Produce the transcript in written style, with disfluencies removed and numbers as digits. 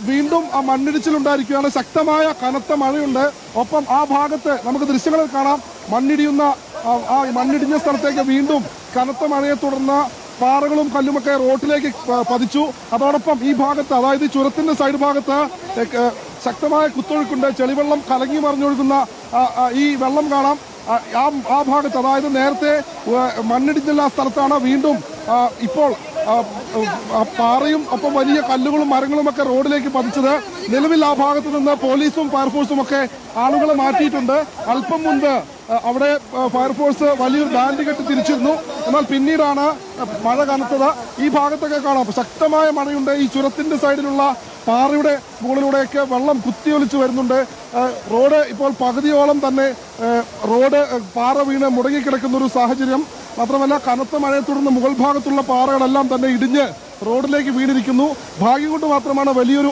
വീണ്ടും ആ മണ്ണിടിച്ചിലുണ്ടായിരിക്കുകയാണ്. ശക്തമായ കനത്ത മഴയുണ്ട്. ഒപ്പം ആ ഭാഗത്ത് നമുക്ക് ദൃശ്യങ്ങളിൽ കാണാം മണ്ണിടിയുന്ന ആ മണ്ണിടിഞ്ഞ സ്ഥലത്തേക്ക് വീണ്ടും കനത്ത മഴയെ തുടർന്ന് പാറകളും കല്ലുമൊക്കെ റോഡിലേക്ക് പതിച്ചു. അതോടൊപ്പം ഈ ഭാഗത്ത്, അതായത് ചുരത്തിന്റെ സൈഡ് ഭാഗത്ത് ശക്തമായ കുത്തൊഴുക്കുണ്ട്. ചെളിവെള്ളം കലങ്ങി മറിഞ്ഞൊഴുകുന്ന ഈ വെള്ളം കാണാം. ആ ഭാഗത്ത്, അതായത് നേരത്തെ മണ്ണിടിഞ്ഞുള്ള സ്ഥലത്താണ് വീണ്ടും ഇപ്പോൾ പാറയും ഒപ്പം വലിയ കല്ലുകളും മരങ്ങളും ഒക്കെ റോഡിലേക്ക് പതിച്ചത്. നിലവിൽ ആ ഭാഗത്ത് നിന്ന് പോലീസും ഫയർഫോഴ്സും ഒക്കെ ആളുകളെ മാറ്റിയിട്ടുണ്ട്. അല്പം മുൻപ് അവിടെ ഫയർഫോഴ്സ് വലിയൊരു ബാൻഡ് കെട്ടി തിരിച്ചിരുന്നു. എന്നാൽ പിന്നീടാണ് മഴ കനത്തത്. ഈ ഭാഗത്തൊക്കെ കാണാം ശക്തമായ മഴയുണ്ട്. ഈ ചുരത്തിന്റെ സൈഡിലുള്ള പാറയുടെ മുകളിലൂടെയൊക്കെ വെള്ളം കുത്തിയൊലിച്ചു വരുന്നുണ്ട്. റോഡ് ഇപ്പോൾ പകുതിയോളം തന്നെ റോഡ് പാറ വീണ് മുടങ്ങിക്കിടക്കുന്ന ഒരു സാഹചര്യം. മാത്രമല്ല കനത്ത മഴയെ തുടർന്ന് മുകൾ ഭാഗത്തുള്ള പാറകളെല്ലാം തന്നെ ഇടിഞ്ഞ് റോഡിലേക്ക് വീണിരിക്കുന്നു. ഭാഗ്യം കൊണ്ട് മാത്രമാണ് വലിയൊരു